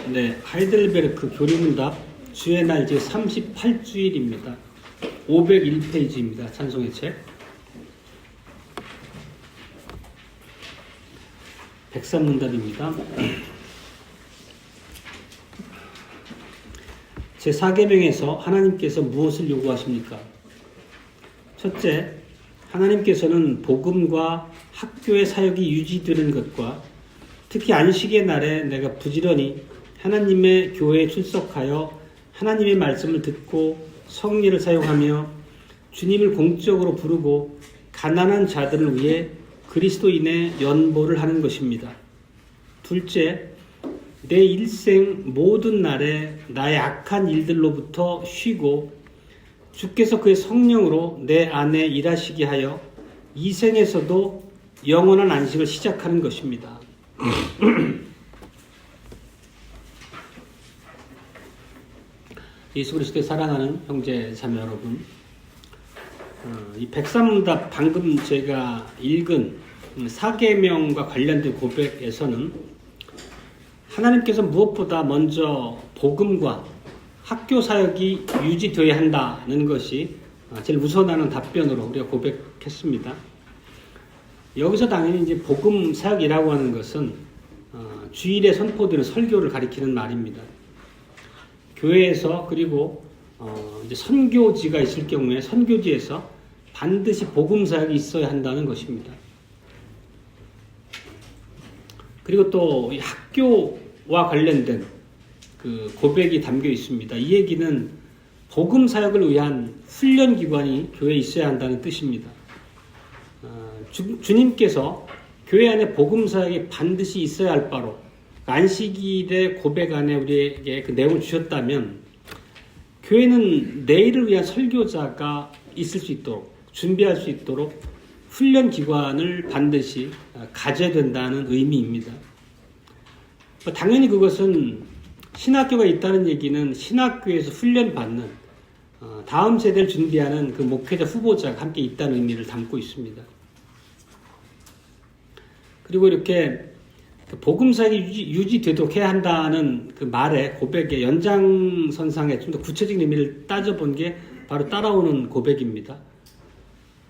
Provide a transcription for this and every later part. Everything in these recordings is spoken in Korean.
네, 하이델베르크 교리문답 주의 날 제 38주일입니다. 501페이지입니다. 찬송의 책. 103문답입니다. 제4계명에서 하나님께서 무엇을 요구하십니까? 첫째, 하나님께서는 복음과 학교의 사역이 유지되는 것과 특히 안식의 날에 내가 부지런히 하나님의 교회에 출석하여 하나님의 말씀을 듣고 성리를 사용하며 주님을 공적으로 부르고 가난한 자들을 위해 그리스도인의 연보를 하는 것입니다. 둘째, 내 일생 모든 날에 나의 악한 일들로부터 쉬고 주께서 그의 성령으로 내 안에 일하시게 하여 이 생에서도 영원한 안식을 시작하는 것입니다. 예수 그리스도의 사랑하는 형제 자매 여러분, 이 103문답 방금 제가 읽은 사계명과 관련된 고백에서는 하나님께서 무엇보다 먼저 복음과 학교 사역이 유지되어야 한다는 것이 제일 우선하는 답변으로 우리가 고백했습니다. 여기서 당연히 이제 복음 사역이라고 하는 것은 주일에 선포되는 설교를 가리키는 말입니다. 교회에서 그리고 이제 선교지가 있을 경우에 선교지에서 반드시 복음 사역이 있어야 한다는 것입니다. 그리고 또 이 학교와 관련된 그 고백이 담겨 있습니다. 이 얘기는 복음 사역을 위한 훈련 기관이 교회에 있어야 한다는 뜻입니다. 주님께서 교회 안에 복음 사역이 반드시 있어야 할 바로 안식일의 고백 안에 우리에게 그 내용을 주셨다면 교회는 내일을 위한 설교자가 있을 수 있도록 준비할 수 있도록 훈련 기관을 반드시 가져야 된다는 의미입니다. 당연히 그것은 신학교가 있다는 얘기는 신학교에서 훈련받는 다음 세대를 준비하는 그 목회자 후보자가 함께 있다는 의미를 담고 있습니다. 그리고 이렇게 복음사역이 유지되도록 해야 한다는 그 말의 고백의 연장선상에 좀 더 구체적인 의미를 따져본 게 바로 따라오는 고백입니다.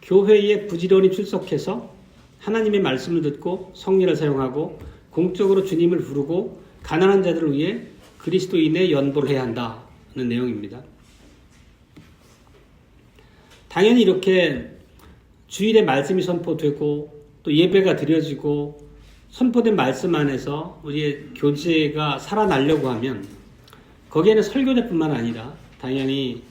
교회에 부지런히 출석해서 하나님의 말씀을 듣고 성리를 사용하고 공적으로 주님을 부르고 가난한 자들을 위해 그리스도인의 연보를 해야 한다는 내용입니다. 당연히 이렇게 주일에 말씀이 선포되고 또 예배가 드려지고 선포된 말씀 안에서 우리의 교제가 살아나려고 하면 거기에는 설교자뿐만 아니라 당연히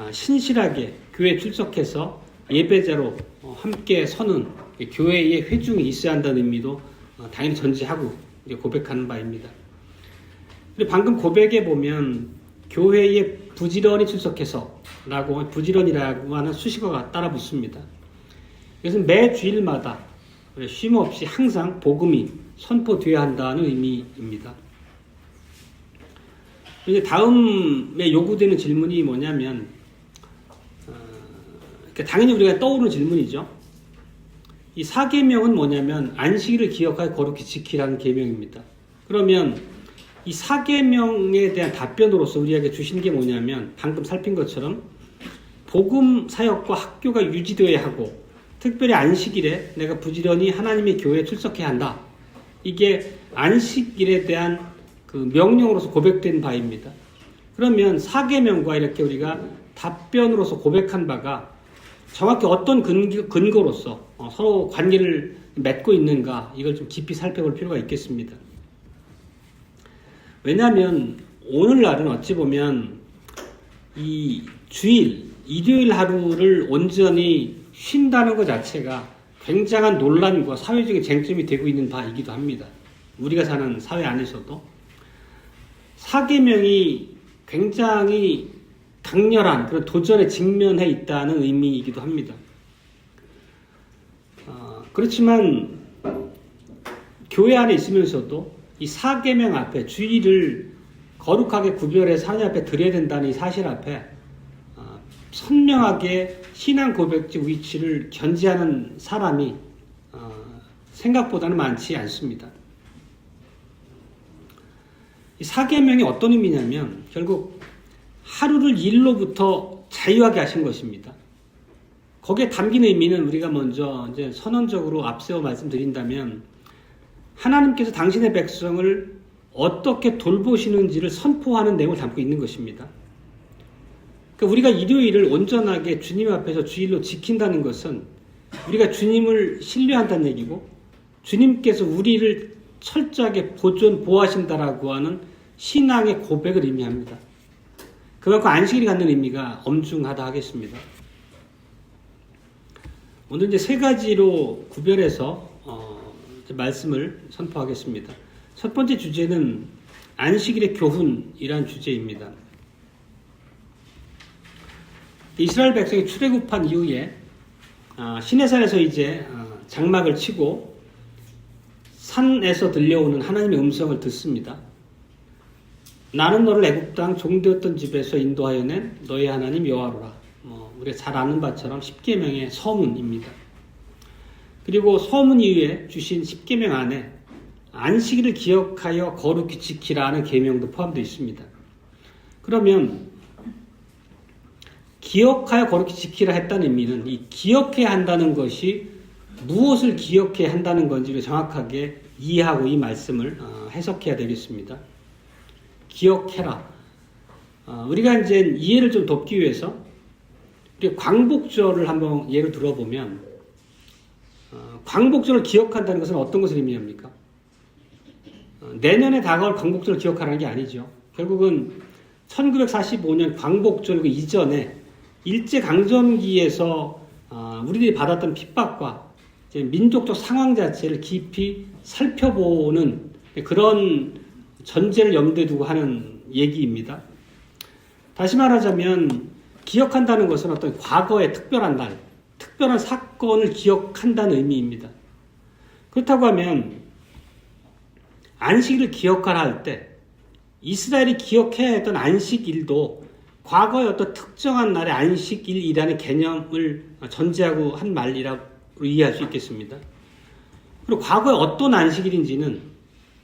신실하게 교회에 출석해서 예배자로 함께 서는 교회의 회중이 있어야 한다는 의미도 당연히 전제하고 고백하는 바입니다. 그리고 방금 고백에 보면 교회에 부지런히 출석해서 라고 부지런이라고 하는 수식어가 따라 붙습니다. 이것은 매 주일마다 쉼 없이 항상 복음이 선포되어야 한다는 의미입니다. 이제 다음에 요구되는 질문이 뭐냐면 당연히 우리가 떠오르는 질문이죠. 이 사계명은 뭐냐면 안식일을 기억하여 거룩히 지키라는 계명입니다. 그러면 이 사계명에 대한 답변으로서 우리에게 주신 게 뭐냐면 방금 살핀 것처럼 복음 사역과 학교가 유지되어야 하고 특별히 안식일에 내가 부지런히 하나님의 교회에 출석해야 한다. 이게 안식일에 대한 그 명령으로서 고백된 바입니다. 그러면 사계명과 이렇게 우리가 답변으로서 고백한 바가 정확히 어떤 근거로서 서로 관계를 맺고 있는가 이걸 좀 깊이 살펴볼 필요가 있겠습니다. 왜냐하면 오늘날은 어찌 보면 이 주일, 일요일 하루를 온전히 쉰다는 것 자체가 굉장한 논란과 사회적인 쟁점이 되고 있는 바이기도 합니다. 우리가 사는 사회 안에서도 사계명이 굉장히 강렬한 그런 도전에 직면해 있다는 의미이기도 합니다. 그렇지만 교회 안에 있으면서도 이 사계명 앞에 주일을 거룩하게 구별해서 하나님 앞에 드려야 된다는 이 사실 앞에 선명하게 신앙 고백적 위치를 견지하는 사람이 생각보다는 많지 않습니다. 이 사계명이 어떤 의미냐면 결국 하루를 일로부터 자유하게 하신 것입니다. 거기에 담긴 의미는 우리가 먼저 이제 선언적으로 앞세워 말씀드린다면 하나님께서 당신의 백성을 어떻게 돌보시는지를 선포하는 내용을 담고 있는 것입니다. 그러니까 우리가 일요일을 온전하게 주님 앞에서 주일로 지킨다는 것은 우리가 주님을 신뢰한다는 얘기고 주님께서 우리를 철저하게 보호하신다라고 하는 신앙의 고백을 의미합니다. 그만큼 안식일이 갖는 의미가 엄중하다 하겠습니다. 오늘 이제 세 가지로 구별해서 말씀을 선포하겠습니다. 첫 번째 주제는 안식일의 교훈이란 주제입니다. 이스라엘 백성이 출애굽한 이후에 시내산에서 이제 장막을 치고 산에서 들려오는 하나님의 음성을 듣습니다. 나는 너를 애굽 땅 종되었던 집에서 인도하여 낸 너의 하나님 여호와로라. 우리가 잘 아는 바처럼 십계명의 서문입니다. 그리고 서문 이후에 주신 십계명 안에 안식일을 기억하여 거룩히 지키라는 계명도 포함되어 있습니다. 그러면 기억하여 거룩히 지키라 했다는 의미는 이 기억해야 한다는 것이 무엇을 기억해야 한다는 건지를 정확하게 이해하고 이 말씀을 해석해야 되겠습니다. 기억해라. 우리가 이제 이해를 좀 돕기 위해서 우리 광복절을 한번 예를 들어보면 광복절을 기억한다는 것은 어떤 것을 의미합니까? 내년에 다가올 광복절을 기억하라는 게 아니죠. 결국은 1945년 광복절 그 이전에 일제강점기에서 우리들이 받았던 핍박과 이제 민족적 상황 자체를 깊이 살펴보는 그런 전제를 염두에 두고 하는 얘기입니다. 다시 말하자면 기억한다는 것은 어떤 과거의 특별한 날, 특별한 사건을 기억한다는 의미입니다. 그렇다고 하면 안식일을 기억하라 할 때 이스라엘이 기억해야 했던 안식일도 과거의 어떤 특정한 날의 안식일이라는 개념을 전제하고 한 말이라고 이해할 수 있겠습니다. 그리고 과거에 어떤 안식일인지는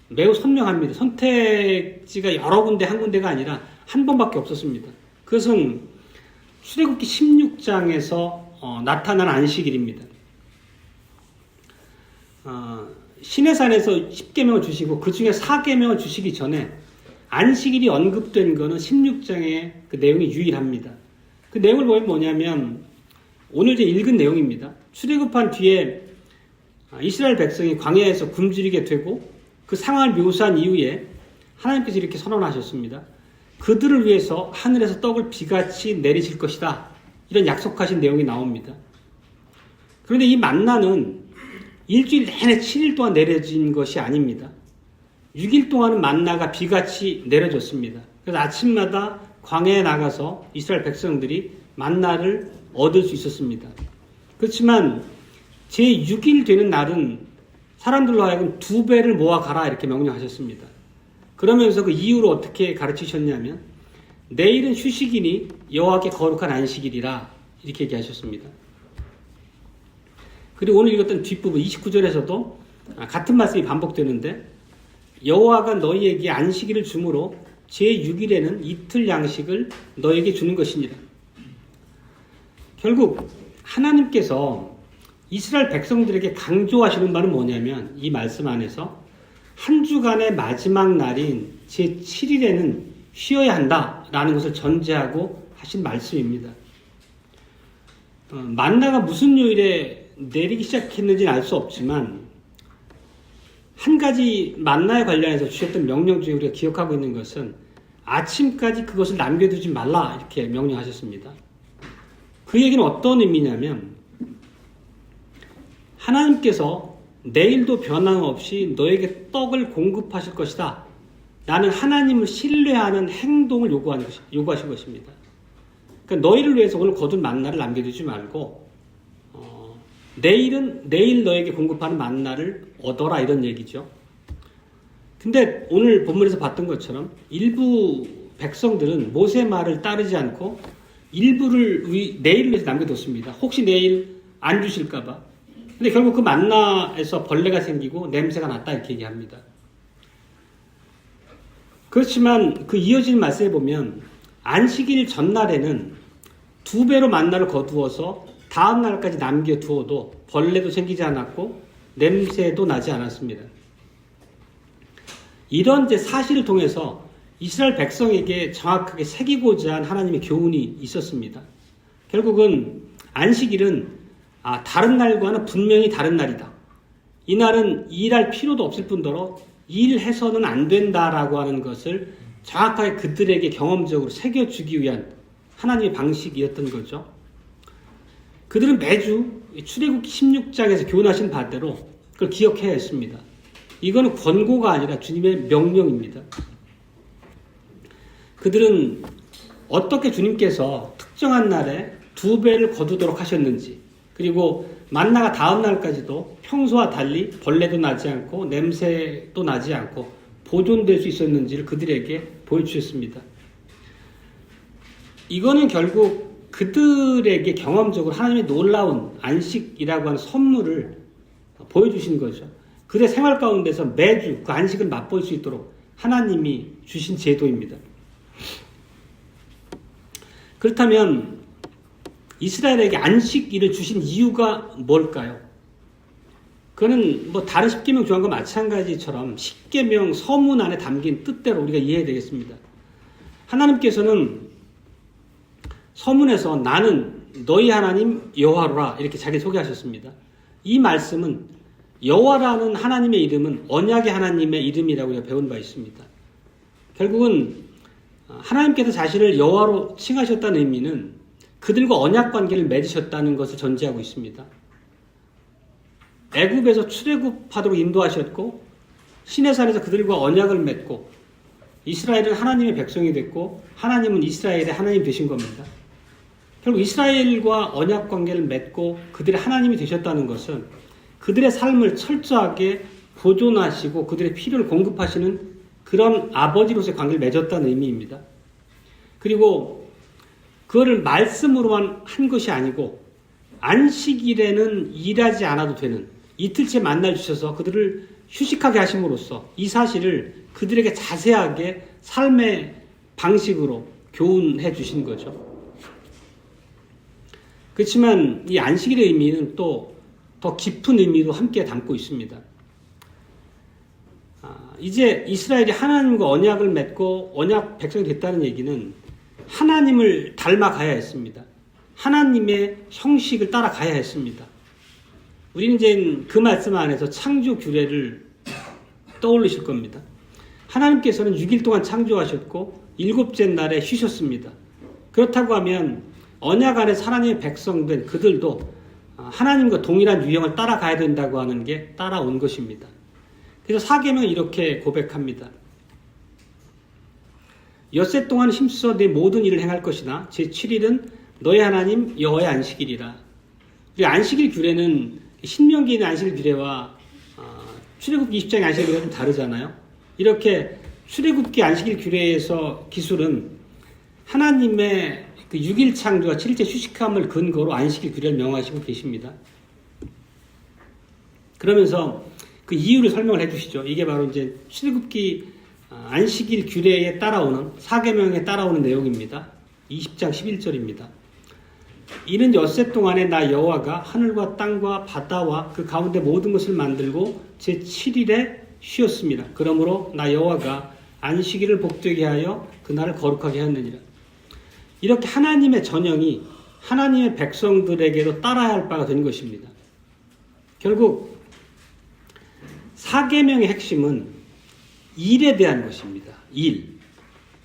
매우 선명합니다. 선택지가 여러 군데 한 군데가 아니라 한 번밖에 없었습니다. 그것은 출애굽기 16장에서 나타난 안식일입니다. 시내산에서 10계명을 주시고 그 중에 4계명을 주시기 전에 안식일이 언급된 것은 16장의 그 내용이 유일합니다. 그 내용을 보면 뭐냐면 오늘 이제 읽은 내용입니다. 출애굽한 뒤에 이스라엘 백성이 광야에서 굶주리게 되고 그 상황을 묘사한 이후에 하나님께서 이렇게 선언하셨습니다. 그들을 위해서 하늘에서 떡을 비같이 내리실 것이다. 이런 약속하신 내용이 나옵니다. 그런데 이 만나는 일주일 내내 7일 동안 내려진 것이 아닙니다. 6일 동안은 만나가 비같이 내려졌습니다. 그래서 아침마다 광야에 나가서 이스라엘 백성들이 만나를 얻을 수 있었습니다. 그렇지만 제6일 되는 날은 사람들로 하여금 2배를 모아 가라 이렇게 명령하셨습니다. 그러면서 그 이유로 어떻게 가르치셨냐면 내일은 휴식이니 여호와께 거룩한 안식일이라 이렇게 얘기하셨습니다. 그리고 오늘 읽었던 뒷부분 29절에서도 같은 말씀이 반복되는데 여호와가 너희에게 안식일을 주므로 제6일에는 이틀 양식을 너희에게 주는 것이니라. 결국 하나님께서 이스라엘 백성들에게 강조하시는 말은 뭐냐면 이 말씀 안에서 한 주간의 마지막 날인 제7일에는 쉬어야 한다라는 것을 전제하고 하신 말씀입니다. 만나가 무슨 요일에 내리기 시작했는지는 알 수 없지만 한 가지 만나에 관련해서 주셨던 명령 중에 우리가 기억하고 있는 것은 아침까지 그것을 남겨두지 말라 이렇게 명령하셨습니다. 그 얘기는 어떤 의미냐면 하나님께서 내일도 변함없이 너에게 떡을 공급하실 것이다. 나는 하나님을 신뢰하는 행동을 요구하신 것입니다. 그러니까 너희를 위해서 오늘 거둔 만나를 남겨두지 말고 내일 너에게 공급하는 만나를 얻어라 이런 얘기죠. 근데 오늘 본문에서 봤던 것처럼 일부 백성들은 모세의 말을 따르지 않고 일부를 내일을 위해서 남겨뒀습니다. 혹시 내일 안 주실까봐. 근데 결국 그 만나에서 벌레가 생기고 냄새가 났다 이렇게 얘기합니다. 그렇지만 그 이어지는 말씀에 보면 안식일 전날에는 2배로 만나를 거두어서 다음 날까지 남겨두어도 벌레도 생기지 않았고 냄새도 나지 않았습니다. 이런 사실을 통해서 이스라엘 백성에게 정확하게 새기고자 한 하나님의 교훈이 있었습니다. 결국은 안식일은 다른 날과는 분명히 다른 날이다. 이 날은 일할 필요도 없을 뿐더러 일해서는 안 된다라고 하는 것을 정확하게 그들에게 경험적으로 새겨주기 위한 하나님의 방식이었던 거죠. 그들은 매주 출애굽기 16장에서 교훈하신 바대로 그걸 기억해야 했습니다. 이거는 권고가 아니라 주님의 명령입니다. 그들은 어떻게 주님께서 특정한 날에 2배를 거두도록 하셨는지, 그리고 만나가 다음 날까지도 평소와 달리 벌레도 나지 않고 냄새도 나지 않고 보존될 수 있었는지를 그들에게 보여주셨습니다. 이거는 결국 그들에게 경험적으로 하나님의 놀라운 안식이라고 하는 선물을 보여주신 거죠. 그들의 생활 가운데서 매주 그 안식을 맛볼 수 있도록 하나님이 주신 제도입니다. 그렇다면 이스라엘에게 안식일을 주신 이유가 뭘까요? 그거는 다른 십계명 조항과 마찬가지처럼 십계명 서문 안에 담긴 뜻대로 우리가 이해해야 되겠습니다. 하나님께서는 서문에서 나는 너희 하나님 여호와라 이렇게 자기 소개하셨습니다. 이 말씀은 여호와라는 하나님의 이름은 언약의 하나님의 이름이라고 우리가 배운 바 있습니다. 결국은 하나님께서 자신을 여호와로 칭하셨다는 의미는 그들과 언약 관계를 맺으셨다는 것을 전제하고 있습니다. 애굽에서 출애굽하도록 인도하셨고 시내산에서 그들과 언약을 맺고 이스라엘은 하나님의 백성이 됐고 하나님은 이스라엘의 하나님 되신 겁니다. 결국 이스라엘과 언약 관계를 맺고 그들의 하나님이 되셨다는 것은 그들의 삶을 철저하게 보존하시고 그들의 필요를 공급하시는 그런 아버지로서의 관계를 맺었다는 의미입니다. 그리고 그거를 말씀으로만 한 것이 아니고 안식일에는 일하지 않아도 되는 이틀째 만날 주셔서 그들을 휴식하게 하심으로써 이 사실을 그들에게 자세하게 삶의 방식으로 교훈해 주신 거죠. 그렇지만 이 안식일의 의미는 또 더 깊은 의미도 함께 담고 있습니다. 이제 이스라엘이 하나님과 언약을 맺고 언약 백성이 됐다는 얘기는 하나님을 닮아가야 했습니다. 하나님의 형식을 따라가야 했습니다. 우리는 이제 그 말씀 안에서 창조 규례를 떠올리실 겁니다. 하나님께서는 6일 동안 창조하셨고 7째 날에 쉬셨습니다. 그렇다고 하면 언약 안에서 하나님의 백성된 그들도 하나님과 동일한 유형을 따라가야 된다고 하는 게 따라온 것입니다. 그래서 사계명은 이렇게 고백합니다. 엿새 동안 힘써 내 모든 일을 행할 것이나 제7일은 너의 하나님 여호와의 안식일이라. 우리 안식일 규례는 신명기의 안식일 규례와 출애굽기 20장의 안식일 규례가 좀 다르잖아요. 이렇게 출애굽기 안식일 규례에서 기술은 하나님의 그 6일 창조와 7일째 휴식함을 근거로 안식일 규례를 명하시고 계십니다. 그러면서 그 이유를 설명을 해주시죠. 이게 바로 이제 출애굽기 안식일 규례에 따라오는 사계명에 따라오는 내용입니다. 20장 11절입니다. 이는 엿새 동안에 나 여호와가 하늘과 땅과 바다와 그 가운데 모든 것을 만들고 제7일에 쉬었습니다. 그러므로 나 여호와가 안식일을 복되게 하여 그날을 거룩하게 하였느니라. 이렇게 하나님의 전형이 하나님의 백성들에게도 따라야 할 바가 된 것입니다. 결국 사계명의 핵심은 일에 대한 것입니다. 일.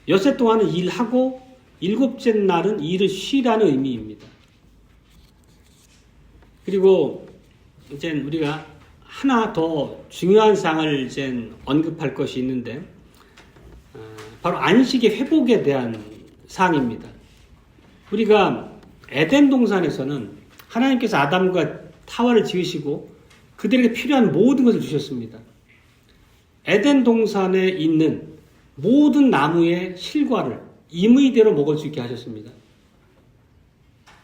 엿새 동안은 일하고 7째 날은 일을 쉬라는 의미입니다. 그리고 이제 우리가 하나 더 중요한 사항을 이제 언급할 것이 있는데 바로 안식의 회복에 대한 사항입니다. 우리가 에덴 동산에서는 하나님께서 아담과 하와를 지으시고 그들에게 필요한 모든 것을 주셨습니다. 에덴 동산에 있는 모든 나무의 실과를 임의대로 먹을 수 있게 하셨습니다.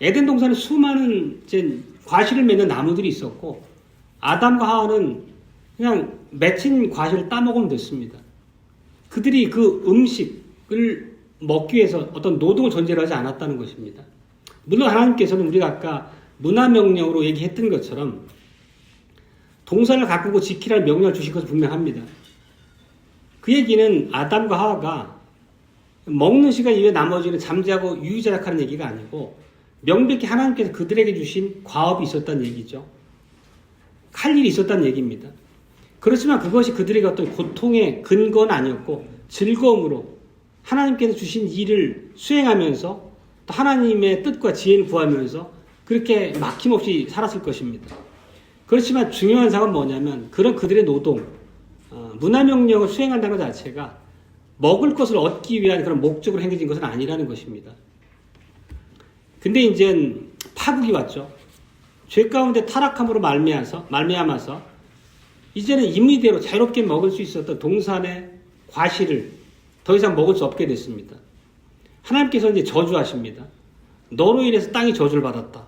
에덴 동산에 수많은 과실을 맺는 나무들이 있었고 아담과 하와는 그냥 맺힌 과실을 따먹으면 됐습니다. 그들이 그 음식을 먹기 위해서 어떤 노동을 존재를 하지 않았다는 것입니다. 물론 하나님께서는 우리가 아까 문화명령으로 얘기했던 것처럼 동산을 가꾸고 지키라는 명령을 주신 것은 분명합니다. 그 얘기는 아담과 하와가 먹는 시간 이외에 나머지는 잠자고 유유자적하는 얘기가 아니고 명백히 하나님께서 그들에게 주신 과업이 있었다는 얘기죠. 할 일이 있었다는 얘기입니다. 그렇지만 그것이 그들에게 어떤 고통의 근거는 아니었고 즐거움으로 하나님께서 주신 일을 수행하면서 또 하나님의 뜻과 지혜를 구하면서 그렇게 막힘없이 살았을 것입니다. 그렇지만 중요한 사항은 뭐냐면 그런 그들의 노동, 문화명령을 수행한다는 것 자체가 먹을 것을 얻기 위한 그런 목적으로 행해진 것은 아니라는 것입니다. 근데 이제 파국이 왔죠. 죄 가운데 타락함으로 말미암아서 이제는 임의대로 자유롭게 먹을 수 있었던 동산의 과실을 더 이상 먹을 수 없게 됐습니다. 하나님께서 이제 저주하십니다. 너로 인해서 땅이 저주를 받았다.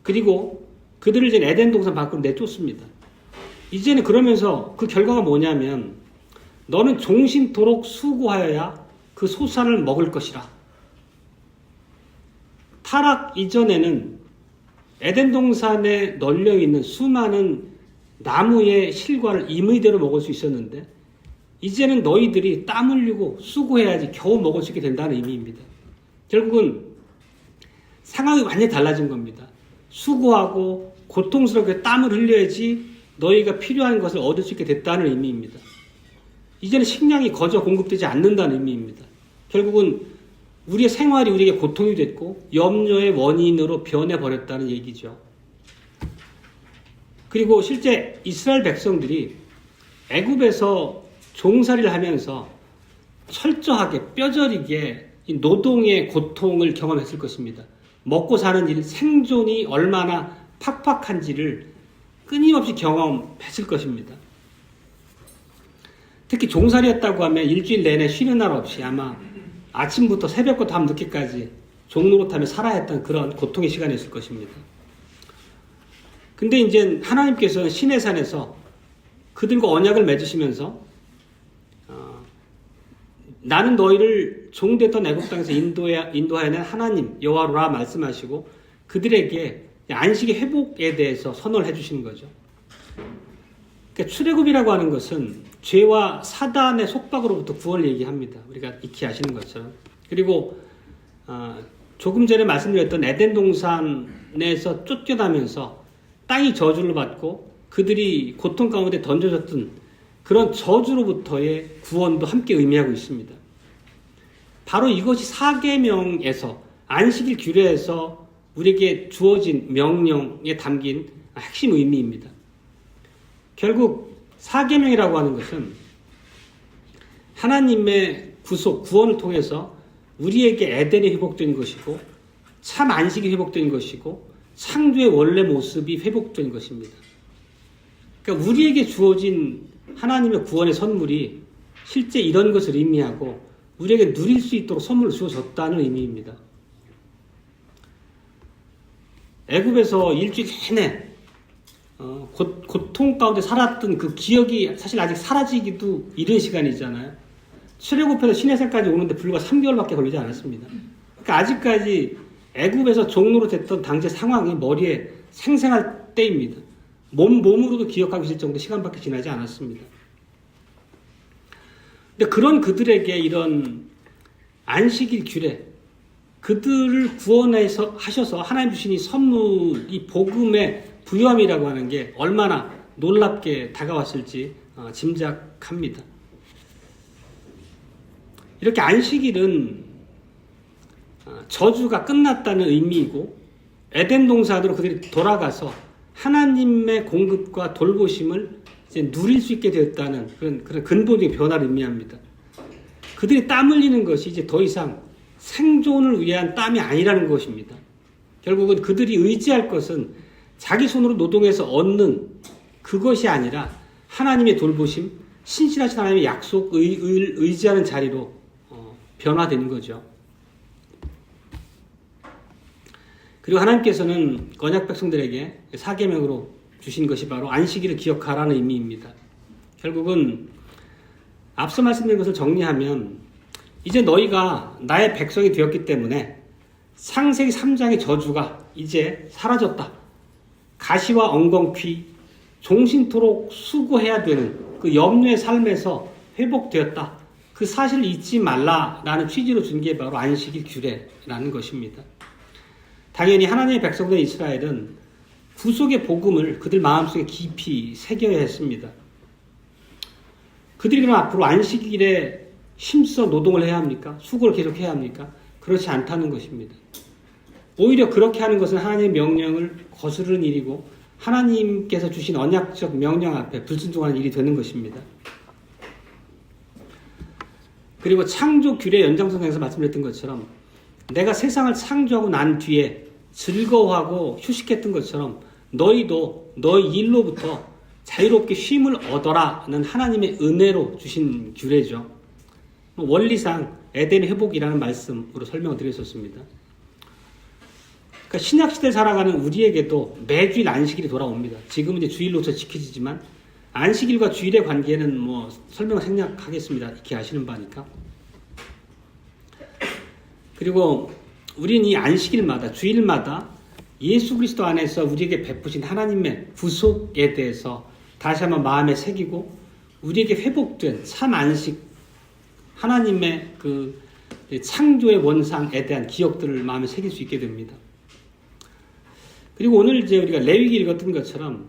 그리고 그들을 이제 에덴 동산 밖으로 내쫓습니다. 이제는 그러면서 그 결과가 뭐냐면 너는 종신토록 수고하여야 그 소산을 먹을 것이라. 타락 이전에는 에덴 동산에 널려있는 수많은 나무의 실과를 임의대로 먹을 수 있었는데 이제는 너희들이 땀 흘리고 수고해야지 겨우 먹을 수 있게 된다는 의미입니다. 결국은 상황이 완전히 달라진 겁니다. 수고하고 고통스럽게 땀을 흘려야지 너희가 필요한 것을 얻을 수 있게 됐다는 의미입니다. 이제는 식량이 거저 공급되지 않는다는 의미입니다. 결국은 우리의 생활이 우리에게 고통이 됐고 염려의 원인으로 변해버렸다는 얘기죠. 그리고 실제 이스라엘 백성들이 애굽에서 종살이를 하면서 철저하게 뼈저리게 이 노동의 고통을 경험했을 것입니다. 먹고 사는 일, 생존이 얼마나 팍팍한지를 끊임없이 경험했을 것입니다. 특히 종살이였다고 하면 일주일 내내 쉬는 날 없이 아마 아침부터 새벽부터 밤 늦게까지 종노릇하며 살아야 했던 그런 고통의 시간이었을 것입니다. 근데 이제 하나님께서는 시내산에서 그들과 언약을 맺으시면서 나는 너희를 종됐던 애굽 땅에서 인도하여낸 하나님 여호와라 말씀하시고 그들에게 안식의 회복에 대해서 선언을 해주시는 거죠. 그러니까 출애굽이라고 하는 것은 죄와 사단의 속박으로부터 구원을 얘기합니다. 우리가 익히 아시는 것처럼. 그리고 조금 전에 말씀드렸던 에덴 동산에서 쫓겨나면서 땅이 저주를 받고 그들이 고통 가운데 던져졌던 그런 저주로부터의 구원도 함께 의미하고 있습니다. 바로 이것이 사계명에서 안식일 규례에서 우리에게 주어진 명령에 담긴 핵심 의미입니다. 결국 사계명이라고 하는 것은 하나님의 구속, 구원을 통해서 우리에게 에덴이 회복된 것이고 참 안식이 회복된 것이고 창조의 원래 모습이 회복된 것입니다. 그러니까 우리에게 주어진 하나님의 구원의 선물이 실제 이런 것을 의미하고 우리에게 누릴 수 있도록 선물을 주어졌다는 의미입니다. 애굽에서 일주일 내내 고통 가운데 살았던 그 기억이 사실 아직 사라지기도 이른 시간이잖아요. 출애굽해서 시내산까지 오는데 불과 3개월밖에 걸리지 않았습니다. 그러니까 아직까지 애굽에서 종로로 됐던 당시 상황이 머리에 생생할 때입니다. 몸으로도 기억하기 싫을 정도 시간밖에 지나지 않았습니다. 근데 그런 그들에게 이런 안식일 규례, 그들을 구원해서 하셔서 하나님 주신 이 선물, 이 복음의 부요함이라고 하는 게 얼마나 놀랍게 다가왔을지 짐작합니다. 이렇게 안식일은 저주가 끝났다는 의미이고 에덴 동산으로 그들이 돌아가서 하나님의 공급과 돌보심을 이제 누릴 수 있게 되었다는 그런 근본적인 변화를 의미합니다. 그들이 땀 흘리는 것이 이제 더 이상 생존을 위한 땀이 아니라는 것입니다. 결국은 그들이 의지할 것은 자기 손으로 노동해서 얻는 그것이 아니라 하나님의 돌보심, 신실하신 하나님의 약속을 의지하는 자리로 변화되는 거죠. 그리고 하나님께서는 언약 백성들에게 사계명으로 주신 것이 바로 안식일을 기억하라는 의미입니다. 결국은 앞서 말씀드린 것을 정리하면 이제 너희가 나의 백성이 되었기 때문에 창세기 3장의 저주가 이제 사라졌다. 가시와 엉겅퀴 종신토록 수고해야 되는 그 염려의 삶에서 회복되었다. 그 사실을 잊지 말라라는 취지로 준 게 바로 안식일 규례라는 것입니다. 당연히 하나님의 백성된 이스라엘은 구속의 복음을 그들 마음속에 깊이 새겨야 했습니다. 그들이 그럼 앞으로 안식일에 힘써 노동을 해야 합니까? 수고를 계속해야 합니까? 그렇지 않다는 것입니다. 오히려 그렇게 하는 것은 하나님의 명령을 거스르는 일이고 하나님께서 주신 언약적 명령 앞에 불순종하는 일이 되는 것입니다. 그리고 창조 규례 연장선상에서 말씀드렸던 것처럼 내가 세상을 창조하고 난 뒤에 즐거워하고 휴식했던 것처럼 너희도 너희 일로부터 자유롭게 쉼을 얻어라는 하나님의 은혜로 주신 규례죠. 원리상 에덴의 회복이라는 말씀으로 설명을 드렸었습니다. 그러니까 신약시대를 살아가는 우리에게도 매주일 안식일이 돌아옵니다. 지금은 이제 주일로서 지켜지지만 안식일과 주일의 관계는 설명을 생략하겠습니다. 이렇게 아시는 바니까. 그리고 우리는 이 안식일마다 주일마다 예수 그리스도 안에서 우리에게 베푸신 하나님의 구속에 대해서 다시 한번 마음에 새기고 우리에게 회복된 참 안식 하나님의 그 창조의 원상에 대한 기억들을 마음에 새길 수 있게 됩니다. 그리고 오늘 이제 우리가 레위기 읽었던 것처럼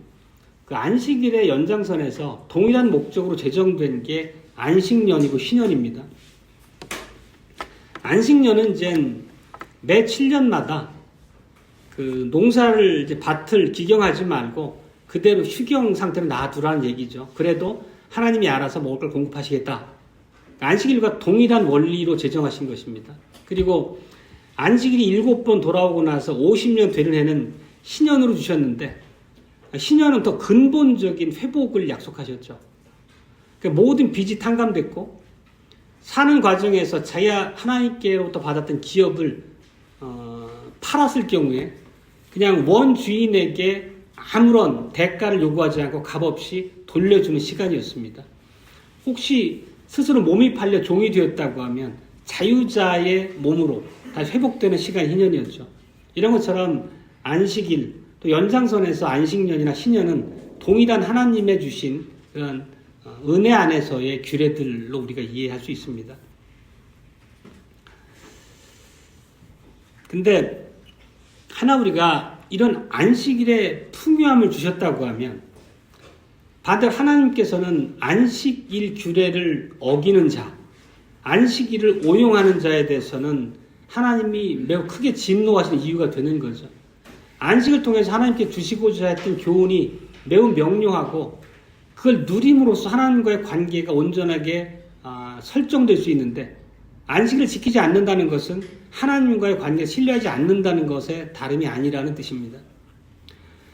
그 안식일의 연장선에서 동일한 목적으로 제정된 게 안식년이고 신년입니다. 안식년은 이제 매 7년마다 그 농사를 이제 밭을 기경하지 말고 그대로 휴경 상태로 놔두라는 얘기죠. 그래도 하나님이 알아서 먹을 걸 공급하시겠다. 안식일과 동일한 원리로 제정하신 것입니다. 그리고 안식일이 7번 돌아오고 나서 50년 되는 해는 신년으로 주셨는데 신년은 더 근본적인 회복을 약속하셨죠. 그러니까 모든 빚이 탕감됐고 사는 과정에서 자기가 하나님께로부터 받았던 기업을 팔았을 경우에 그냥 원 주인에게 아무런 대가를 요구하지 않고 값없이 돌려주는 시간이었습니다. 혹시 스스로 몸이 팔려 종이 되었다고 하면 자유자의 몸으로 다시 회복되는 시간이 희년이었죠. 이런 것처럼 안식일 또 연장선에서 안식년이나 신년은 동일한 하나님의 주신 그런 은혜 안에서의 규례들로 우리가 이해할 수 있습니다. 근데 하나 우리가 이런 안식일에 풍요함을 주셨다고 하면 반대로 하나님께서는 안식일 규례를 어기는 자, 안식일을 오용하는 자에 대해서는 하나님이 매우 크게 진노하시는 이유가 되는 거죠. 안식을 통해서 하나님께 주시고자 했던 교훈이 매우 명료하고 그걸 누림으로써 하나님과의 관계가 온전하게 설정될 수 있는데 안식을 지키지 않는다는 것은 하나님과의 관계를 신뢰하지 않는다는 것의 다름이 아니라는 뜻입니다.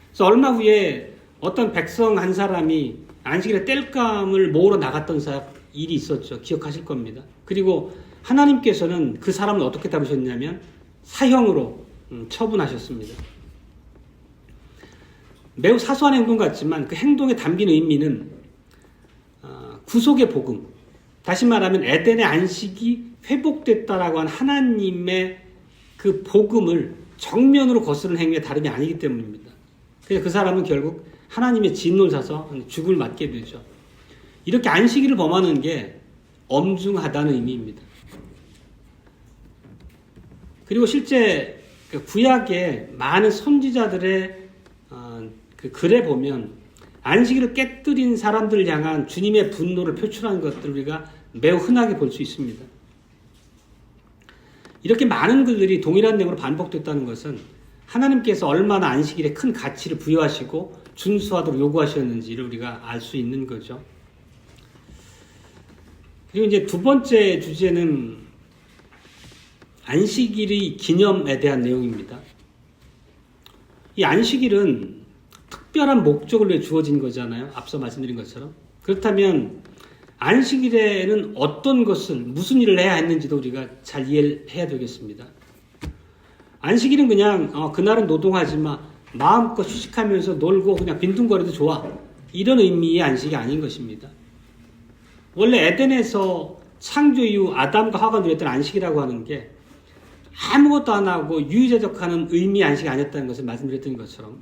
그래서 얼마 후에 어떤 백성 한 사람이 안식일에 땔감을 모으러 나갔던 일이 있었죠. 기억하실 겁니다. 그리고 하나님께서는 그 사람을 어떻게 다루셨냐면 사형으로 처분하셨습니다. 매우 사소한 행동 같지만 그 행동에 담긴 의미는 구속의 복음, 다시 말하면 에덴의 안식이 회복됐다라고 한 하나님의 그 복음을 정면으로 거스르는 행위에 다름이 아니기 때문입니다. 그래서 그 사람은 결국 하나님의 진노를 사서 죽음을 맞게 되죠. 이렇게 안식일을 범하는 게 엄중하다는 의미입니다. 그리고 실제 구약의 많은 선지자들의 그 글에 보면 안식일을 깨뜨린 사람들을 향한 주님의 분노를 표출한 것들을 우리가 매우 흔하게 볼 수 있습니다. 이렇게 많은 글들이 동일한 내용으로 반복됐다는 것은 하나님께서 얼마나 안식일에 큰 가치를 부여하시고 준수하도록 요구하셨는지를 우리가 알 수 있는 거죠. 그리고 이제 두 번째 주제는 안식일의 기념에 대한 내용입니다. 이 안식일은 특별한 목적을 위해 주어진 거잖아요. 앞서 말씀드린 것처럼. 그렇다면 안식일에는 어떤 것을 무슨 일을 해야 했는지도 우리가 잘 이해해야 되겠습니다. 안식일은 그냥 그날은 노동하지 마, 마음껏 휴식하면서 놀고 그냥 빈둥거려도 좋아, 이런 의미의 안식이 아닌 것입니다. 원래 에덴에서 창조 이후 아담과 하와가 누렸던 안식이라고 하는 게 아무것도 안 하고 유유자적하는 의미 안식이 아니었다는 것을 말씀드렸던 것처럼,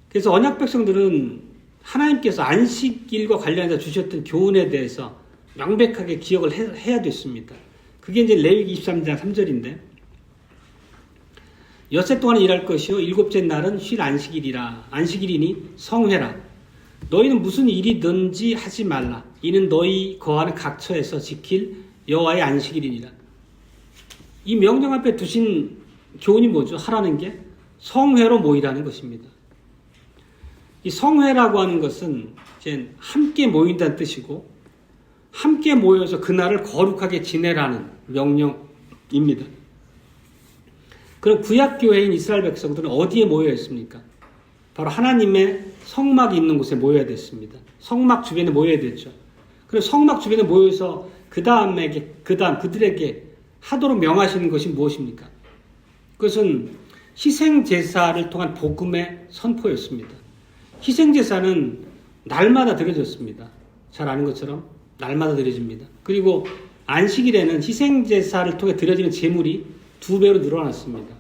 그래서 언약 백성들은 하나님께서 안식일과 관련해서 주셨던 교훈에 대해서 명백하게 기억을 해야 됐습니다. 그게 이제 레위기 23장 3절인데, 엿새 동안 일할 것이요 일곱째 날은 쉴 안식일이라. 안식일이니 성회라. 너희는 무슨 일이든지 하지 말라. 이는 너희 거하는 각처에서 지킬 여호와의 안식일이니라. 이 명령 앞에 두신 교훈이 뭐죠? 하라는 게 성회로 모이라는 것입니다. 이 성회라고 하는 것은 이제 함께 모인다는 뜻이고, 함께 모여서 그날을 거룩하게 지내라는 명령입니다. 그럼 구약교회인 이스라엘 백성들은 어디에 모여 있습니까? 바로 하나님의 성막이 있는 곳에 모여야 됐습니다. 성막 주변에 모여야 됐죠. 그럼 성막 주변에 모여서 그다음 그들에게 하도록 명하시는 것이 무엇입니까? 그것은 희생제사를 통한 복음의 선포였습니다. 희생제사는 날마다 드려졌습니다. 잘 아는 것처럼 날마다 드려집니다. 그리고 안식일에는 희생제사를 통해 드려지는 제물이 2배로 늘어났습니다.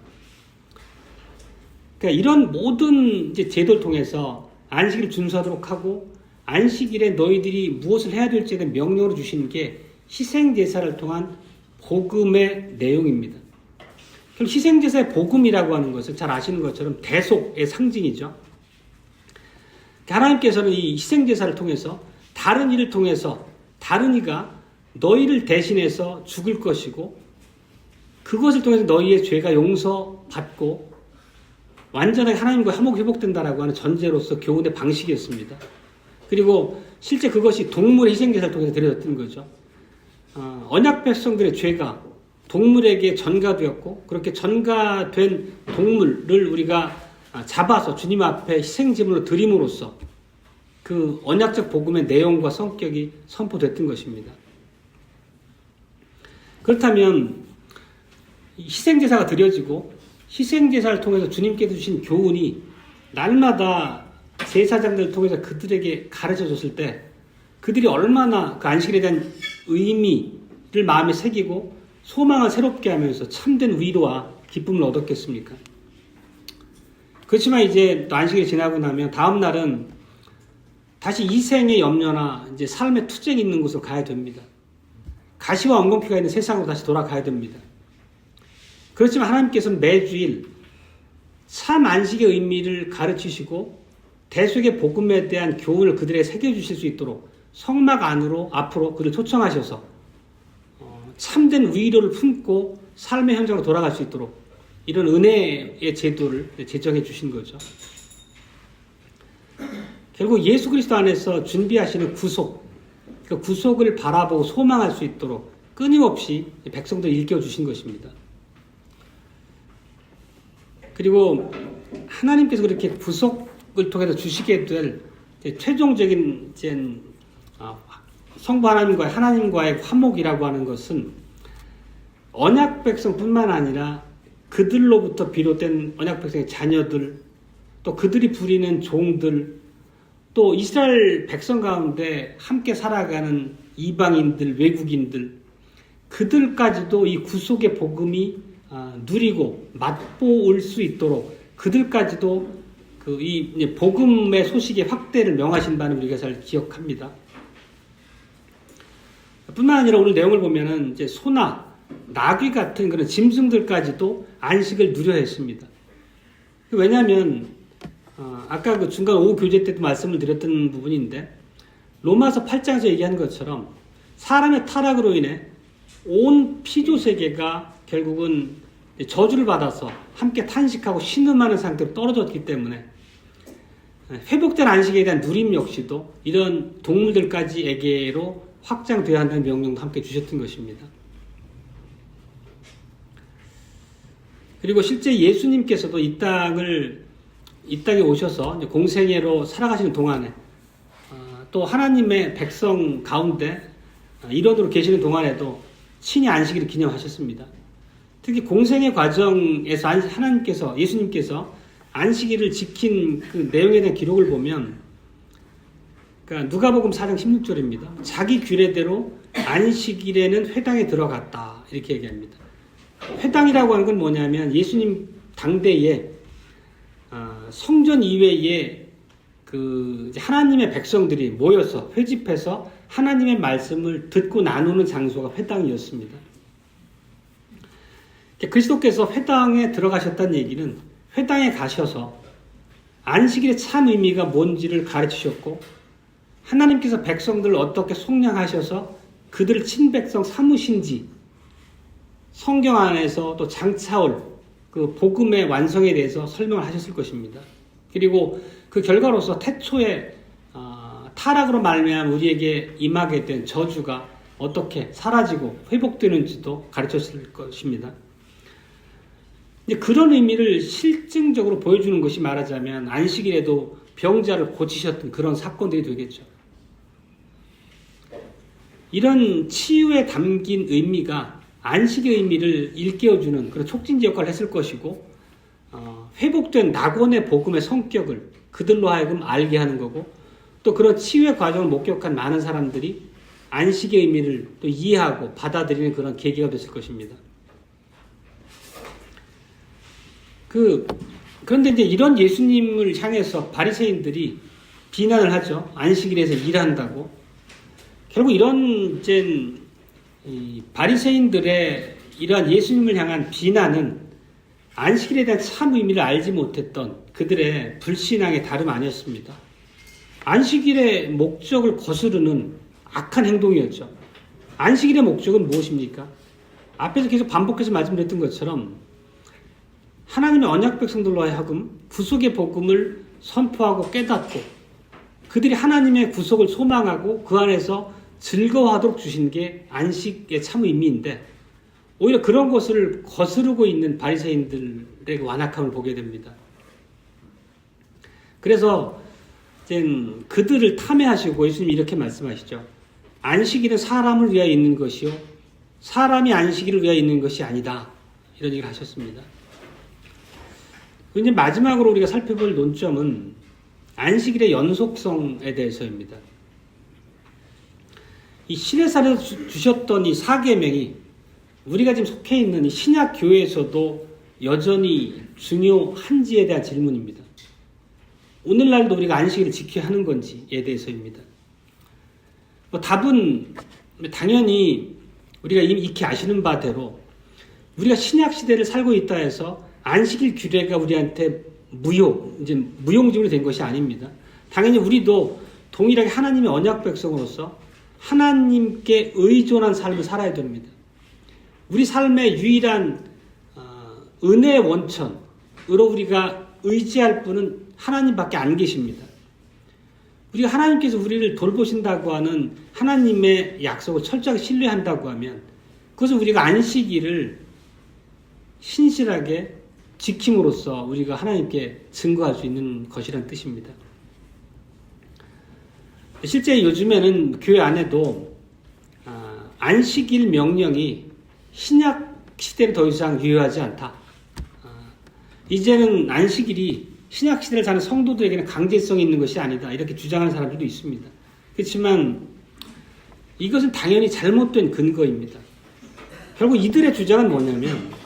그러니까 이런 모든 이제 제도를 통해서 안식일을 준수하도록 하고, 안식일에 너희들이 무엇을 해야 될지에 대한 명령을 주시는 게 희생제사를 통한 복음의 내용입니다. 그럼 희생제사의 복음이라고 하는 것은 잘 아시는 것처럼 대속의 상징이죠. 하나님께서는 이 희생제사를 통해서 다른 이를 통해서 다른 이가 너희를 대신해서 죽을 것이고, 그것을 통해서 너희의 죄가 용서받고 완전하게 하나님과 화목이 회복된다라고 하는 전제로서 교훈의 방식이었습니다. 그리고 실제 그것이 동물의 희생제사를 통해서 드려졌던 거죠. 언약 백성들의 죄가 동물에게 전가되었고, 그렇게 전가된 동물을 우리가 잡아서 주님 앞에 희생제물로 드림으로써 그 언약적 복음의 내용과 성격이 선포됐던 것입니다. 그렇다면 희생제사가 드려지고 희생제사를 통해서 주님께서 주신 교훈이 날마다 제사장들을 통해서 그들에게 가르쳐 줬을 때 그들이 얼마나 그 안식일에 대한 의미를 마음에 새기고 소망을 새롭게 하면서 참된 위로와 기쁨을 얻었겠습니까? 그렇지만 이제 또 안식일이 지나고 나면 다음 날은 다시 이생의 염려나 이제 삶의 투쟁이 있는 곳으로 가야 됩니다. 가시와 엉겅퀴가 있는 세상으로 다시 돌아가야 됩니다. 그렇지만 하나님께서는 매주일 참 안식의 의미를 가르치시고 대속의 복음에 대한 교훈을 그들에게 새겨주실 수 있도록 성막 안으로 앞으로 그를 초청하셔서 참된 위로를 품고 삶의 현장으로 돌아갈 수 있도록 이런 은혜의 제도를 제정해 주신 거죠. 결국 예수 그리스도 안에서 준비하시는 구속, 그 구속을 바라보고 소망할 수 있도록 끊임없이 백성들을 일깨워주신 것입니다. 그리고 하나님께서 그렇게 구속을 통해서 주시게 될 최종적인 성부 하나님과의 화목이라고 하는 것은 언약 백성뿐만 아니라 그들로부터 비롯된 언약 백성의 자녀들, 또 그들이 부리는 종들, 또 이스라엘 백성 가운데 함께 살아가는 이방인들, 외국인들, 그들까지도 이 구속의 복음이 누리고 맛보을 수 있도록 그들까지도 이 복음의 소식의 확대를 명하신다는 우리가 잘 기억합니다. 뿐만 아니라 오늘 내용을 보면은 이제 소나 나귀 같은 그런 짐승들까지도 안식을 누려야 했습니다. 왜냐하면 아까 그 중간 오후 교제 때도 말씀을 드렸던 부분인데 로마서 8장에서 얘기한 것처럼 사람의 타락으로 인해 온 피조 세계가 결국은 저주를 받아서 함께 탄식하고 신음하는 상태로 떨어졌기 때문에 회복된 안식에 대한 누림 역시도 이런 동물들까지에게로 확장되어야 한다는 명령도 함께 주셨던 것입니다. 그리고 실제 예수님께서도 이 땅에 오셔서 공생애로 살아가시는 동안에 또 하나님의 백성 가운데 일원으로 계시는 동안에도 친히 안식일을 기념하셨습니다. 특히 공생애 과정에서 예수님께서 안식일을 지킨 그 내용에 대한 기록을 보면 그러니까 누가복음 4장 16절입니다. 자기 규례대로 안식일에는 회당에 들어갔다. 이렇게 얘기합니다. 회당이라고 하는 건 뭐냐면 예수님 당대에 성전 이외에 하나님의 백성들이 모여서 회집해서 하나님의 말씀을 듣고 나누는 장소가 회당이었습니다. 그리스도께서 회당에 들어가셨다는 얘기는 회당에 가셔서 안식일의 참 의미가 뭔지를 가르치셨고 하나님께서 백성들을 어떻게 속량하셔서 그들을 친백성 삼으신지 성경 안에서 또 장차올 그 복음의 완성에 대해서 설명을 하셨을 것입니다. 그리고 그 결과로서 태초에 타락으로 말미암아 우리에게 임하게 된 저주가 어떻게 사라지고 회복되는지도 가르쳤을 것입니다. 이제 그런 의미를 실증적으로 보여주는 것이 말하자면 안식일에도 병자를 고치셨던 그런 사건들이 되겠죠. 이런 치유에 담긴 의미가 안식의 의미를 일깨워주는 그런 촉진제 역할을 했을 것이고 회복된 낙원의 복음의 성격을 그들로 하여금 알게 하는 거고 또 그런 치유의 과정을 목격한 많은 사람들이 안식의 의미를 또 이해하고 받아들이는 그런 계기가 됐을 것입니다. 그런데 이제 이런 예수님을 향해서 바리새인들이 비난을 하죠. 안식일에서 일한다고. 결국 이런 바리새인들의 이러한 예수님을 향한 비난은 안식일에 대한 참 의미를 알지 못했던 그들의 불신앙의 다름 아니었습니다. 안식일의 목적을 거스르는 악한 행동이었죠. 안식일의 목적은 무엇입니까? 앞에서 계속 반복해서 말씀드렸던 것처럼 하나님의 언약 백성들로 하여금 구속의 복음을 선포하고 깨닫고 그들이 하나님의 구속을 소망하고 그 안에서 즐거워하도록 주신 게 안식의 참 의미인데 오히려 그런 것을 거스르고 있는 바리새인들의 완악함을 보게 됩니다. 그래서 그들을 탐해하시고 예수님이 이렇게 말씀하시죠. 안식일은 사람을 위하여 있는 것이요 사람이 안식일을 위하여 있는 것이 아니다. 이런 얘기를 하셨습니다. 이제 마지막으로 우리가 살펴볼 논점은 안식일의 연속성에 대해서입니다. 이 시내산에서 주셨던 이 4계명이 우리가 지금 속해 있는 이 신약 교회에서도 여전히 중요한지에 대한 질문입니다. 오늘날도 우리가 안식일을 지켜야 하는 건지에 대해서입니다. 답은 당연히 우리가 이미 익히 아시는 바대로 우리가 신약 시대를 살고 있다 해서 안식일 규례가 우리한테 무용지물이 된 것이 아닙니다. 당연히 우리도 동일하게 하나님의 언약 백성으로서 하나님께 의존한 삶을 살아야 됩니다. 우리 삶의 유일한 은혜의 원천으로 우리가 의지할 분은 하나님밖에 안 계십니다. 우리가 하나님께서 우리를 돌보신다고 하는 하나님의 약속을 철저하게 신뢰한다고 하면 그것은 우리가 안식일을 신실하게 지킴으로써 우리가 하나님께 증거할 수 있는 것이라는 뜻입니다. 실제 요즘에는 교회 안에도 안식일 명령이 신약 시대를 더 이상 유효하지 않다. 이제는 안식일이 신약 시대를 사는 성도들에게는 강제성이 있는 것이 아니다. 이렇게 주장하는 사람들도 있습니다. 그렇지만 이것은 당연히 잘못된 근거입니다. 결국 이들의 주장은 뭐냐면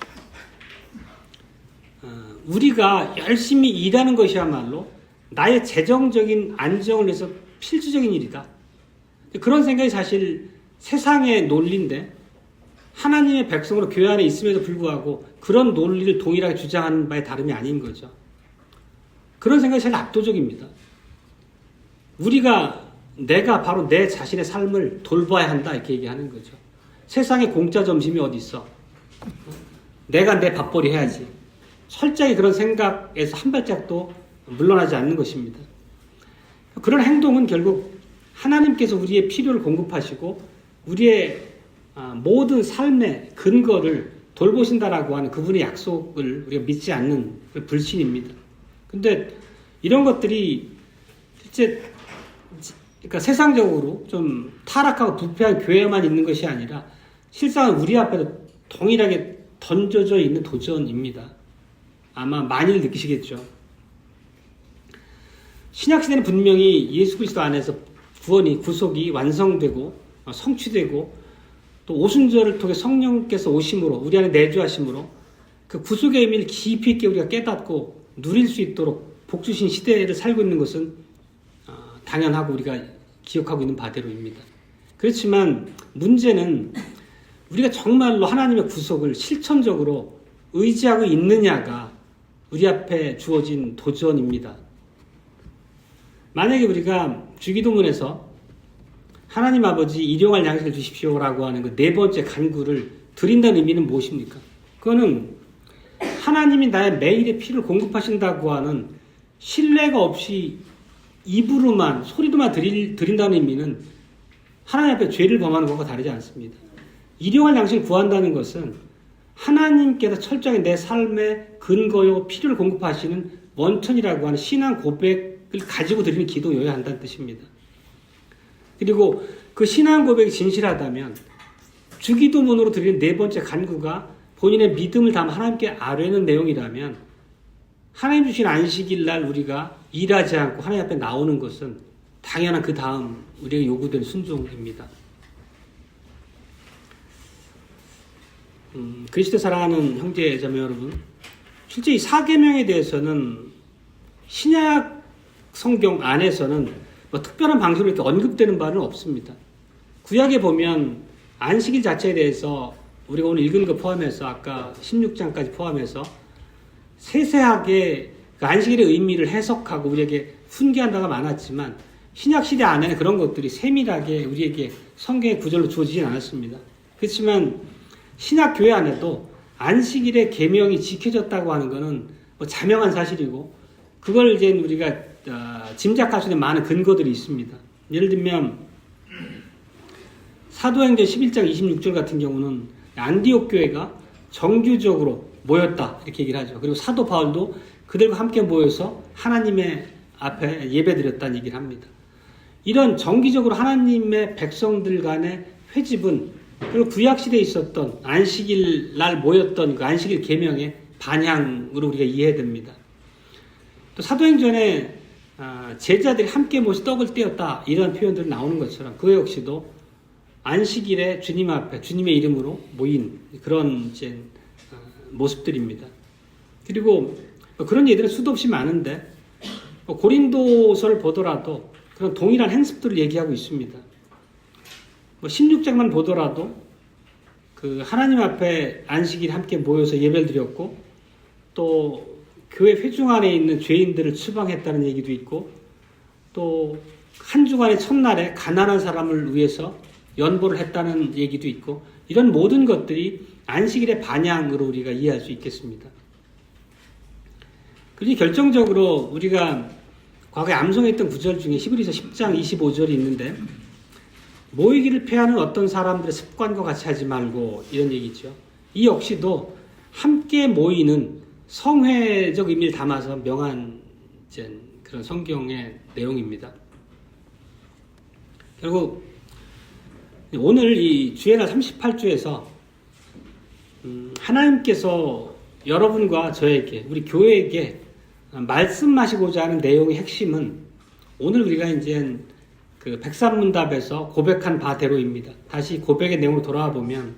우리가 열심히 일하는 것이야말로 나의 재정적인 안정을 위해서 필수적인 일이다. 그런 생각이 사실 세상의 논리인데 하나님의 백성으로 교회 안에 있음에도 불구하고 그런 논리를 동일하게 주장하는 바에 다름이 아닌 거죠. 그런 생각이 제일 압도적입니다. 내가 바로 내 자신의 삶을 돌봐야 한다 이렇게 얘기하는 거죠. 세상에 공짜 점심이 어디 있어? 내가 내 밥벌이 해야지. 철저히 그런 생각에서 한 발짝도 물러나지 않는 것입니다. 그런 행동은 결국 하나님께서 우리의 필요를 공급하시고 우리의 모든 삶의 근거를 돌보신다라고 하는 그분의 약속을 우리가 믿지 않는 불신입니다. 근데 이런 것들이 실제 그러니까 세상적으로 좀 타락하고 부패한 교회에만 있는 것이 아니라 실상은 우리 앞에도 동일하게 던져져 있는 도전입니다. 아마 많이들 느끼시겠죠. 신약시대는 분명히 예수 그리스도 안에서 구원이 구속이 완성되고 성취되고 또 오순절을 통해 성령께서 오심으로 우리 안에 내주하심으로 그 구속의 의미를 깊이 있게 우리가 깨닫고 누릴 수 있도록 복 주신 시대를 살고 있는 것은 당연하고 우리가 기억하고 있는 바대로입니다. 그렇지만 문제는 우리가 정말로 하나님의 구속을 실천적으로 의지하고 있느냐가 우리 앞에 주어진 도전입니다. 만약에 우리가 주기도문에서 하나님 아버지 일용할 양식을 주십시오라고 하는 그 네 번째 간구를 드린다는 의미는 무엇입니까? 그거는 하나님이 나의 매일의 피를 공급하신다고 하는 신뢰가 없이 입으로만 소리로만 드린다는 의미는 하나님 앞에 죄를 범하는 것과 다르지 않습니다. 일용할 양식을 구한다는 것은 하나님께서 철저하게 내 삶의 근거요 필요를 공급하시는 원천이라고 하는 신앙 고백을 가지고 드리는 기도여야 한다는 뜻입니다. 그리고 그 신앙 고백이 진실하다면 주기도문으로 드리는 네 번째 간구가 본인의 믿음을 담아 하나님께 아뢰는 내용이라면 하나님 주신 안식일 날 우리가 일하지 않고 하나님 앞에 나오는 것은 당연한 그 다음 우리에게 요구되는 순종입니다. 그리스도 사랑하는 형제 자매 여러분, 실제 이 사계명에 대해서는 신약 성경 안에서는 특별한 방식으로 이렇게 언급되는 바는 없습니다. 구약에 보면 안식일 자체에 대해서 우리가 오늘 읽은 거 포함해서 아까 16장까지 포함해서 세세하게 그 안식일의 의미를 해석하고 우리에게 훈계한 바가 많았지만 신약 시대 안에는 그런 것들이 세밀하게 우리에게 성경의 구절로 주어지진 않았습니다. 그렇지만 신약 교회 안에도 안식일의 계명이 지켜졌다고 하는 것은 자명한 사실이고 그걸 이제 우리가 짐작할 수 있는 많은 근거들이 있습니다. 예를 들면 사도행전 11장 26절 같은 경우는 안디옥 교회가 정규적으로 모였다 이렇게 얘기를 하죠. 그리고 사도 바울도 그들과 함께 모여서 하나님의 앞에 예배드렸다는 얘기를 합니다. 이런 정기적으로 하나님의 백성들 간의 회집은 그리고 구약시대에 있었던 안식일 날 모였던 그 안식일 계명의 반향으로 우리가 이해해야 됩니다. 또 사도행전에 제자들이 함께 모여서 떡을 떼었다 이런 표현들이 나오는 것처럼 그 역시도 안식일에 주님 앞에 주님의 이름으로 모인 그런 이제 모습들입니다. 그리고 그런 예들은 수도 없이 많은데 고린도서를 보더라도 그런 동일한 행습들을 얘기하고 있습니다. 16장만 보더라도 그 하나님 앞에 안식일 함께 모여서 예배를 드렸고 또 교회 회중 안에 있는 죄인들을 추방했다는 얘기도 있고 또 한 주간의 첫날에 가난한 사람을 위해서 연보를 했다는 얘기도 있고 이런 모든 것들이 안식일의 반향으로 우리가 이해할 수 있겠습니다. 그리고 결정적으로 우리가 과거에 암송했던 구절 중에 히브리서 10장 25절이 있는데 모이기를 패하는 어떤 사람들의 습관과 같이 하지 말고 이런 얘기죠. 이 역시도 함께 모이는 성회적 의미를 담아서 명한 그런 성경의 내용입니다. 결국 오늘 이 주의 날 38주에서 하나님께서 여러분과 저에게 우리 교회에게 말씀하시고자 하는 내용의 핵심은 오늘 우리가 이제 그 백삼문답에서 고백한 바대로입니다. 다시 고백의 내용으로 돌아와 보면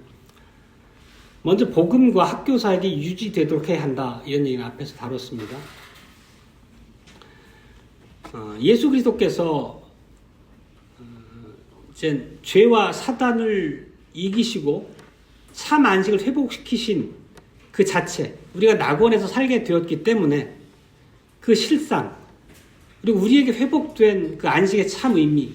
먼저 복음과 학교 사역이 유지되도록 해야 한다 이런 얘기는 앞에서 다뤘습니다. 예수 그리스도께서 이제 죄와 사단을 이기시고 참 안식을 회복시키신 그 자체 우리가 낙원에서 살게 되었기 때문에 그 실상 그리고 우리에게 회복된 그 안식의 참 의미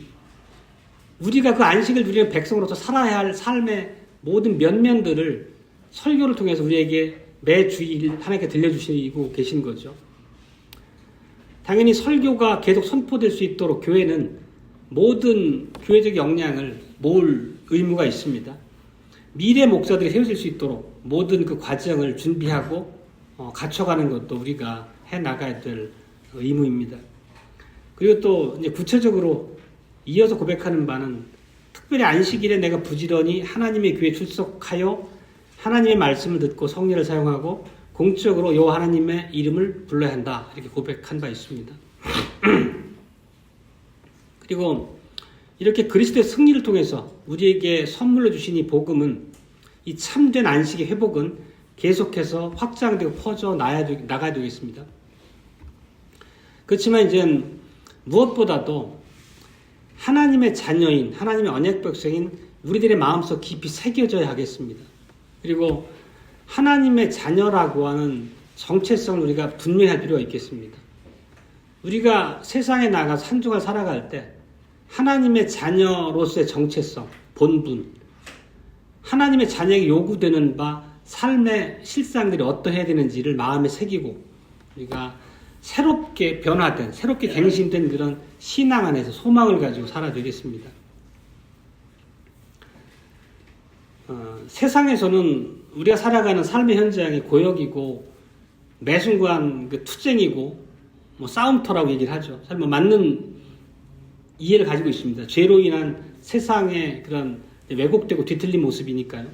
우리가 그 안식을 누리는 백성으로서 살아야 할 삶의 모든 면면들을 설교를 통해서 우리에게 매 주일 하나님께 들려주시고 계신 거죠. 당연히 설교가 계속 선포될 수 있도록 교회는 모든 교회적 역량을 모을 의무가 있습니다. 미래 목사들이 세워질 수 있도록 모든 그 과정을 준비하고 갖춰가는 것도 우리가 해나가야 될 의무입니다. 그리고 또 이제 구체적으로 이어서 고백하는 바는 특별히 안식일에 내가 부지런히 하나님의 교회에 출석하여 하나님의 말씀을 듣고 성령을 사용하고 공적으로 여호와 하나님의 이름을 불러야 한다 이렇게 고백한 바 있습니다. 그리고 이렇게 그리스도의 승리를 통해서 우리에게 선물로 주신 이 복음은, 이 참된 안식의 회복은 계속해서 확장되고 퍼져 나가야 되겠습니다. 그렇지만 이제 무엇보다도 하나님의 자녀인, 하나님의 언약 백성인 우리들의 마음속 깊이 새겨져야 하겠습니다. 그리고 하나님의 자녀라고 하는 정체성을 우리가 분명히 할 필요가 있겠습니다. 우리가 세상에 나가서 한 주간 살아갈 때 하나님의 자녀로서의 정체성, 본분, 하나님의 자녀에게 요구되는 바 삶의 실상들이 어떠해야 되는지를 마음에 새기고 우리가 새롭게 변화된, 새롭게 갱신된 그런 신앙 안에서 소망을 가지고 살아야 되겠습니다. 세상에서는 우리가 살아가는 삶의 현장이 고역이고 매 순간 투쟁이고 싸움터라고 얘기를 하죠. 사실 맞는 이해를 가지고 있습니다. 죄로 인한 세상의 그런 왜곡되고 뒤틀린 모습이니까요.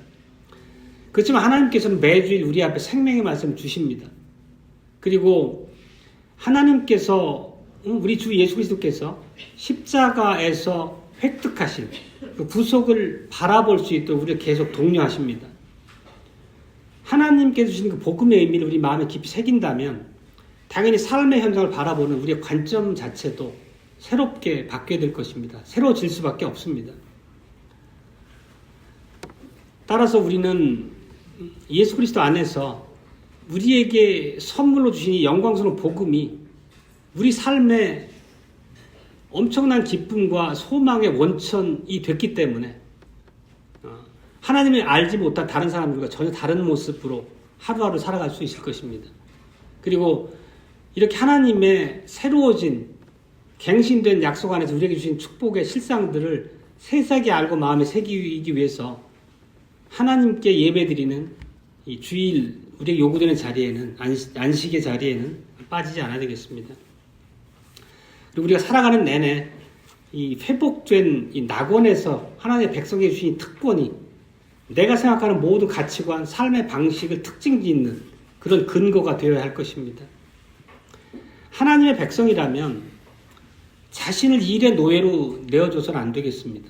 그렇지만 하나님께서는 매주일 우리 앞에 생명의 말씀을 주십니다. 그리고 하나님께서, 우리 주 예수 그리스도께서 십자가에서 획득하신 그 구속을 바라볼 수 있도록 우리를 계속 독려하십니다. 하나님께서 주신 그 복음의 의미를 우리 마음에 깊이 새긴다면 당연히 삶의 현장을 바라보는 우리의 관점 자체도 새롭게 바뀌어야 될 것입니다. 새로워질 수밖에 없습니다. 따라서 우리는 예수 그리스도 안에서 우리에게 선물로 주신 이 영광스러운 복음이 우리 삶에 엄청난 기쁨과 소망의 원천이 됐기 때문에 하나님을 알지 못한 다른 사람들과 전혀 다른 모습으로 하루하루 살아갈 수 있을 것입니다. 그리고 이렇게 하나님의 새로워진 갱신된 약속 안에서 우리에게 주신 축복의 실상들을 세세하게 알고 마음에 새기기 위해서 하나님께 예배드리는 이 주일 우리에게 요구되는 자리에는, 안식의 자리에는 빠지지 않아야 되겠습니다. 그리고 우리가 살아가는 내내 이 회복된 이 낙원에서 하나님의 백성에게 주신 특권이 내가 생각하는 모든 가치관, 삶의 방식을 특징 짓는 그런 근거가 되어야 할 것입니다. 하나님의 백성이라면 자신을 일의 노예로 내어줘서는 안 되겠습니다.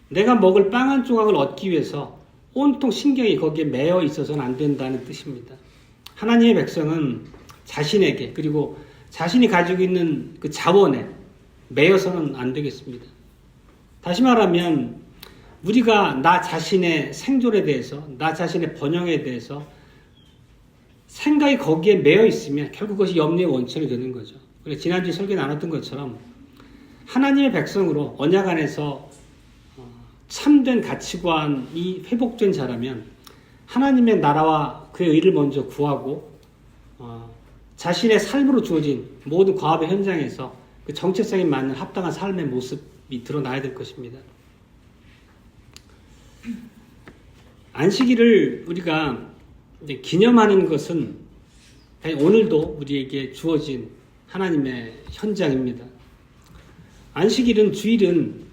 내가 먹을 빵 한 조각을 얻기 위해서 온통 신경이 거기에 매여 있어서는 안 된다는 뜻입니다. 하나님의 백성은 자신에게, 그리고 자신이 가지고 있는 그 자원에 매여서는 안 되겠습니다. 다시 말하면 우리가 나 자신의 생존에 대해서, 나 자신의 번영에 대해서 생각이 거기에 매여 있으면 결국 그것이 염려의 원천이 되는 거죠. 그래서 지난주에 설교 나눴던 것처럼 하나님의 백성으로 언약 안에서 참된 가치관이 회복된 자라면 하나님의 나라와 그의 의를 먼저 구하고 자신의 삶으로 주어진 모든 과업의 현장에서 그 정체성에 맞는 합당한 삶의 모습이 드러나야 될 것입니다. 안식일을 우리가 기념하는 것은 오늘도 우리에게 주어진 하나님의 현장입니다. 안식일은, 주일은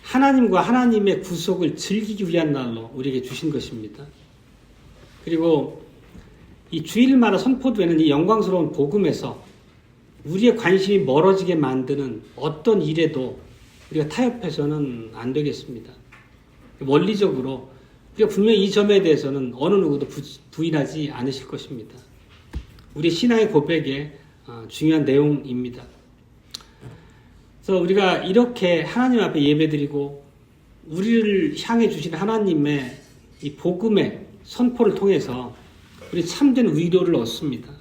하나님과 하나님의 구속을 즐기기 위한 날로 우리에게 주신 것입니다. 그리고 이 주일마다 선포되는 이 영광스러운 복음에서 우리의 관심이 멀어지게 만드는 어떤 일에도 우리가 타협해서는 안 되겠습니다. 원리적으로 우리가 분명히 이 점에 대해서는 어느 누구도 부인하지 않으실 것입니다. 우리 신앙의 고백의 중요한 내용입니다. 그래서 우리가 이렇게 하나님 앞에 예배드리고 우리를 향해 주신 하나님의 이 복음의 선포를 통해서 우리 참된 위로를 얻습니다.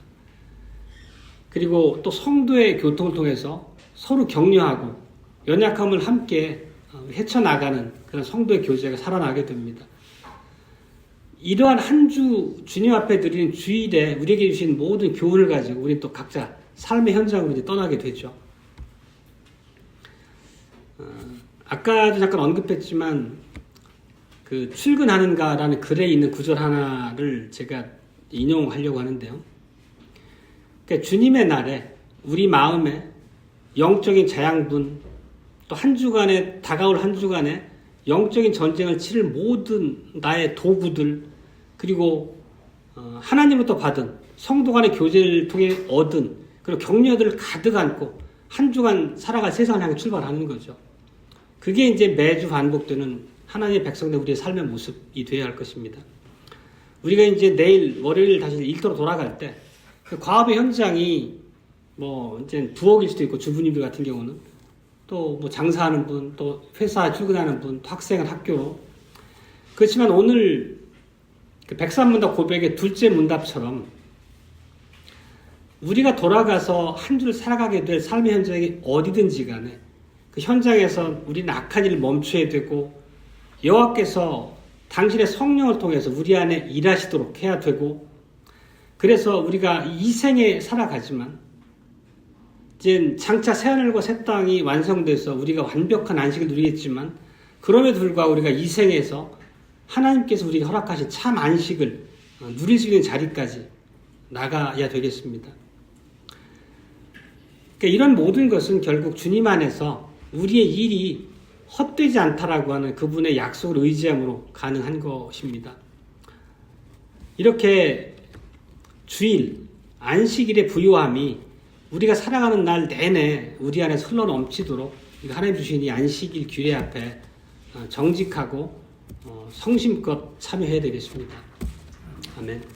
그리고 또 성도의 교통을 통해서 서로 격려하고 연약함을 함께 헤쳐나가는 그런 성도의 교제가 살아나게 됩니다. 이러한 한 주 주님 앞에 드리는 주일에 우리에게 주신 모든 교훈을 가지고 우리 또 각자 삶의 현장으로 이제 떠나게 되죠. 아까도 잠깐 언급했지만 그 출근하는가라는 글에 있는 구절 하나를 제가 인용하려고 하는데요. 그러니까 주님의 날에 우리 마음에 영적인 자양분, 또 한 주간에 다가올 한 주간에 영적인 전쟁을 치를 모든 나의 도구들, 그리고 하나님부터 받은 성도 간의 교제를 통해 얻은 그런 격려들을 가득 안고 한 주간 살아갈 세상을 향해 출발하는 거죠. 그게 이제 매주 반복되는 하나님의 백성들 우리의 삶의 모습이 되어야 할 것입니다. 우리가 이제 내일 월요일 다시 일터로 돌아갈 때 그 과업의 현장이 뭐 이제 부엌일 수도 있고 주부님들 같은 경우는 또 뭐 장사하는 분, 또 회사 출근하는 분, 또 학생은 학교로. 그렇지만 오늘 그 백삼문답 고백의 둘째 문답처럼 우리가 돌아가서 한 줄 살아가게 될 삶의 현장이 어디든지 간에 그 현장에서 우리는 악한 일을 멈춰야 되고 여호와께서 당신의 성령을 통해서 우리 안에 일하시도록 해야 되고, 그래서 우리가 이 생에 살아가지만 이제 장차 새하늘과 새 땅이 완성돼서 우리가 완벽한 안식을 누리겠지만, 그럼에도 불구하고 우리가 이 생에서 하나님께서 우리에게 허락하신 참 안식을 누릴 수 있는 자리까지 나가야 되겠습니다. 그러니까 이런 모든 것은 결국 주님 안에서 우리의 일이 헛되지 않다라고 하는 그분의 약속을 의지함으로 가능한 것입니다. 이렇게 주일, 안식일의 부요함이 우리가 살아가는 날 내내 우리 안에서 흘러넘치도록 하나님 주신 이 안식일 규례 앞에 정직하고 성심껏 참여해야 되겠습니다. 아멘.